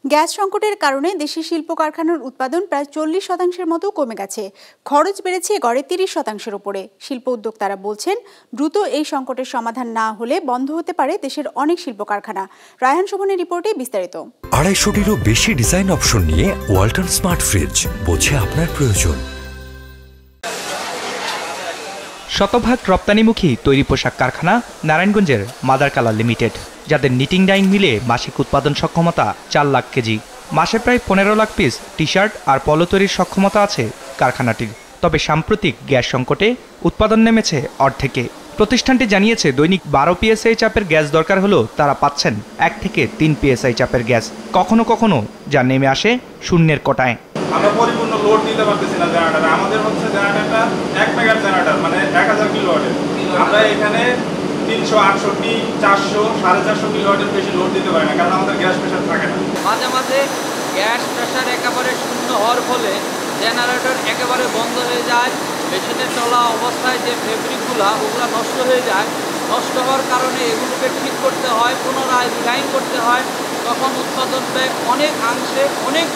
Gas সংকটের কারণে দেশের শিল্প কারখানার উৎপাদন প্রায় 40% মতো কমে গেছে। খরচ বেড়েছে গড়ে 30%-এর উপরে। শিল্প উদ্যোক্তারা বলছেন, দ্রুত এই সংকটের সমাধান না হলে বন্ধ হতে পারে দেশের অনেক শিল্প কারখানা। রায়হান শোভনের রিপোর্টে বিস্তারিত। 250-টিরও বেশি ডিজাইন অপশন নিয়ে ওয়ালটন স্মার্ট ফ্রিজ, বোঝে আপনার প্রয়োজন। শতভাগ রপ্তানিমুখী তৈরি পোশাক কারখানা নারায়ণগঞ্জের মাদার কালার লিমিটেড, যাদের নিটিং ডাইং মিলে মাসিক উৎপাদন সক্ষমতা 4 লাখ কেজি। মাসে প্রায় 15 লাখ পিস টি শার্ট আর পলো তৈরির সক্ষমতা আছে কারখানাটির। তবে সাম্প্রতিক গ্যাস সংকটে উৎপাদন নেমেছে অর্ধেকে। প্রতিষ্ঠানটি জানিয়েছে দৈনিক 12 PSI চাপের গ্যাস দরকার হলেও তারা পাচ্ছেন 1 থেকে 3 PSI চাপের গ্যাস। কখনো কখনো যা নেমে আসে শূন্যের কোটায়। আমরা পরিপূর্ণ লোড দিতে পারতেছি না জেনারেটর। আমাদের হচ্ছে জেনারেটরটা 1 মেগাওয়াট জেনারেটর, মানে 1000 কিলোওয়াটের। আমরা এখানে 368, 400, 450 কিলোওয়াটের বেশি লোড দিতে পারি না, কারণ আমাদের গ্যাস প্রেশার থাকে না। মাঝে মাঝে গ্যাস প্রেশার একেবারে শূন্য হওয়ার ফলে জেনারেটর একেবারে বন্ধ হয়ে যায়। মেশিনে চলা অবস্থায় যে ফেব্রিকগুলো ওগুলো নষ্ট হয়ে যায়। নষ্ট হওয়ার কারণে এগুলোকে ঠিক করতে হয়, পুনরায় ডিজাইন করতে হয়। তখন উৎপাদন ব্যয় অনেক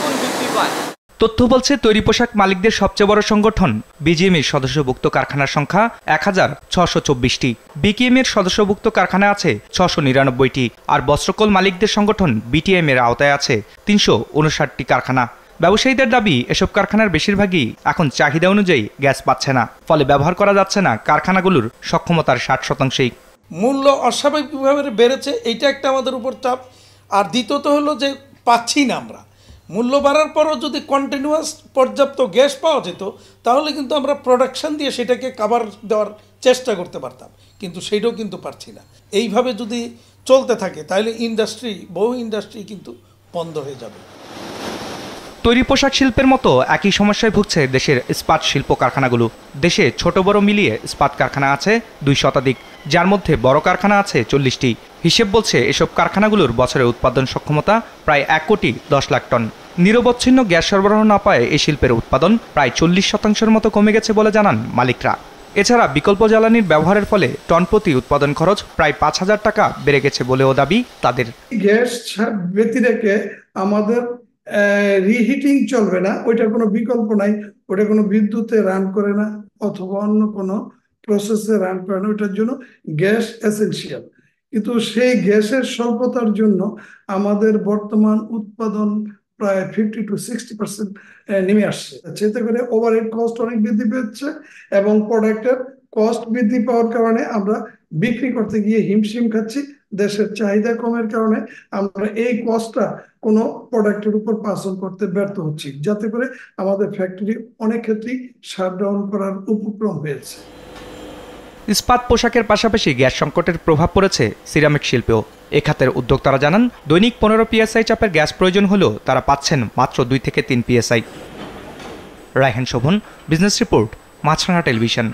গুণ বৃদ্ধি পায়। তথ্য বলছে, তৈরি পোশাক মালিকদের সবচেয়ে বড় সংগঠন বিজিএমের সদস্যভুক্ত কারখানার সংখ্যা 1024টি। বিকেএমের সদস্যভুক্ত কারখানা আছে 699টি, আর বস্ত্রকল মালিকদের সংগঠন বিটিএম এর আওতায় আছে 359টি কারখানা। ব্যবসায়ীদের দাবি, এসব কারখানার বেশিরভাগই এখন চাহিদা অনুযায়ী গ্যাস পাচ্ছে না, ফলে ব্যবহার করা যাচ্ছে না কারখানাগুলোর সক্ষমতার 60%। মূল্য অস্বাভাবিকভাবে বেড়েছে, এইটা একটা আমাদের উপর চাপ। আর দ্বিতীয়ত হলো যে পাচ্ছি না আমরা। মূল্য বাড়ার পরও যদি কন্টিনিউয়াস পর্যাপ্ত গ্যাস পাওয়া যেত, তাহলে কিন্তু আমরা প্রোডাকশন দিয়ে সেটাকে কাভার দেওয়ার চেষ্টা করতে পারতাম, কিন্তু সেইটাও কিন্তু পারছি না। এইভাবে যদি চলতে থাকে তাহলে বহু ইন্ডাস্ট্রি কিন্তু বন্ধ হয়ে যাবে। তৈরি পোশাক শিল্পের মতো একই সমস্যায় ভুগছে দেশের ইস্পাত শিল্প কারখানাগুলো। দেশে ছোট বড় মিলিয়ে ইস্পাত কারখানা আছে 2 শতাধিক, যার মধ্যে বড় কারখানা আছে 40টি। হিসেব বলছে, এসব কারখানাগুলোর বছরের উৎপাদন সক্ষমতা প্রায় 1,10,00,000 টন। নিরবচ্ছিন্ন গ্যাস সরবরাহ না পায় এই শিল্পের উৎপাদন প্রায় 40%-এর মতো কমে গেছে বলে জানান মালিকরা। এছাড়া বিকল্প জ্বালানির ব্যবহারের ফলে টন প্রতি উৎপাদন খরচ প্রায় 5,000 টাকা বেড়ে গেছে বলেও দাবি তাদের। গ্যাস ব্যতিরেকে আমাদের রিহিটিং চলবে না, ওইটার কোনো বিকল্প নাই। ওটা কোনো বিদ্যুতে রান করে না অথবা অন্য কোনো প্রসেসে রান করে না, ওইটার জন্য গ্যাস এসেনশিয়াল। কিন্তু সেই গ্যাসের স্বল্পতার জন্য আমাদের বর্তমান উৎপাদন প্রায় 50-60% নেমে আসছে। এতে করে ওভারহেড কস্ট অনেক বৃদ্ধি পেয়েছে এবং প্রোডাক্টের কস্ট বৃদ্ধি পাওয়ার কারণে আমরা বিক্রি করতে গিয়ে হিমশিম খাচ্ছি। দেশের চাহিদা কমের কারণে আমরা এই কস্টটা কোনো প্রোডাক্টের উপর পাস অন করতে ব্যর্থ হচ্ছি, যাতে করে আমাদের ফ্যাক্টরি অনেক ক্ষেত্রেই শাটডাউন করার উপক্রম হয়েছে। ইস্পাত পোশাকের পাশাপাশি গ্যাস সংকটের প্রভাব পড়েছে সিরামিক শিল্পেও। এ খাতের উদ্যোক্তারা জানান, দৈনিক 15 PSI চাপের গ্যাস প্রয়োজন হলেও তারা পাচ্ছেন মাত্র 2 থেকে 3 PSI। Raihan Shovon, business report, Maasranga television.